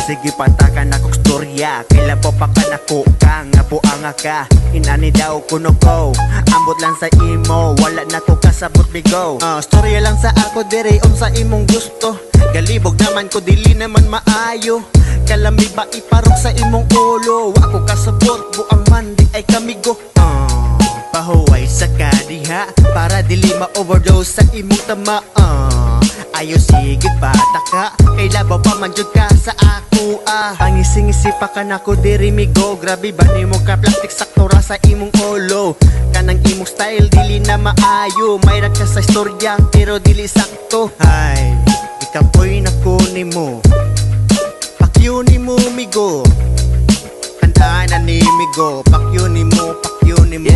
sige patakan akong storya. Kailan po pa ka nako ka nga buanga ka. Inani daw kuno ko, ambot lang sa imo, wala na ko kasabot bigo. Storya lang sa ako dire sa imong gusto. Galibog naman ko dili naman maayo. Kalami ba iparok sa imong ulo. Ako kasabot buang man di ay kamigo. Pahuway sa kadiha para dili ma-overdose sa imong tama. Ayo sige bata ka, kay labaw pa man jud ka sa ako Pangising-isi pa ka nako diri migo. Grabe ba nimo ka plastic sakto ra sa imong ulo. Kanang imong style dili na maayo. Mayra ka sa istorya pero dili sakto. Ay, ikapoy nako nimo, pakyo nimo migo. Kantaan ni migo, pakyo nimo, pakyo nimo.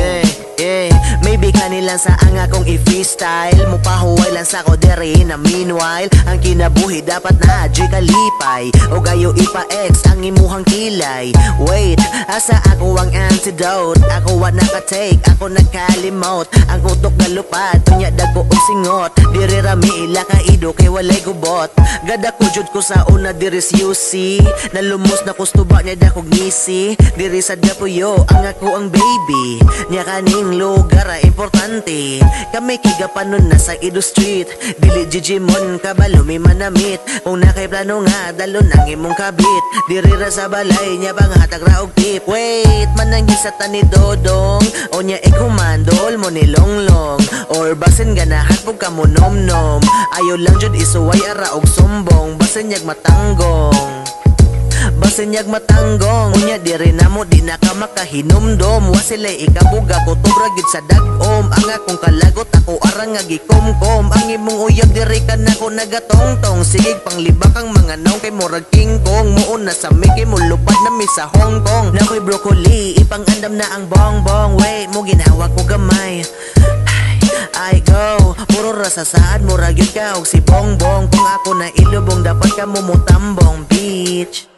Maybe kanila sa ang akong i-freestyle mo pahuway lang sa ko dere na meanwhile ang kinabuhi dapat na adyo'y kalipay o gayo ipa-ex ang imuhang kilay. Wait, asa ako ang antidote? Ako wa naka-take, ako nakalimot. Ang kutok na lupad, tunya dago o singot. Diri rami ila kaido kay walay gubot. Gada ko jud ko sa una diri UC. Nalumos na kustuba niya dakog ngisi. Diri sa dapuyo ang ako ang baby. Nya kaning lugar importante. Kami kigapanon na sa Ido Street. Dili Jijimon kabalo mi manamit. Kung nakay plano nga dalon ang imong kabit. Diri ra sa balay nya bang hatag ra og tip. Wait, manang gisatan ni Dodong o nya ikumandol mo ni Longlong. Or basin ganahan pug ka mo nom-nom. Ayo lang jud isuway ara og sumbong. Basin yag matanggong, basin yag matanggong. Unya diri namo di na ka makahinumdom. Wa sila'y ikabuga ko tubragid sa dagom. Ang akong kalagot ako arang nga gikomkom. Ang imong uyab diri ka na ko nagatongtong. Sigig panglibak ang mga naong kay murag King Kong. Muon na sa Mickey mo lupad na mi sa Hong Kong. Nakoy broccoli ipangandam na ang bongbong. Wait mo ginawa ko gamay. I go, puro rasa saan murag yun ka og si Bongbong. Kung ako na ilubong dapat ka mumutambong bitch.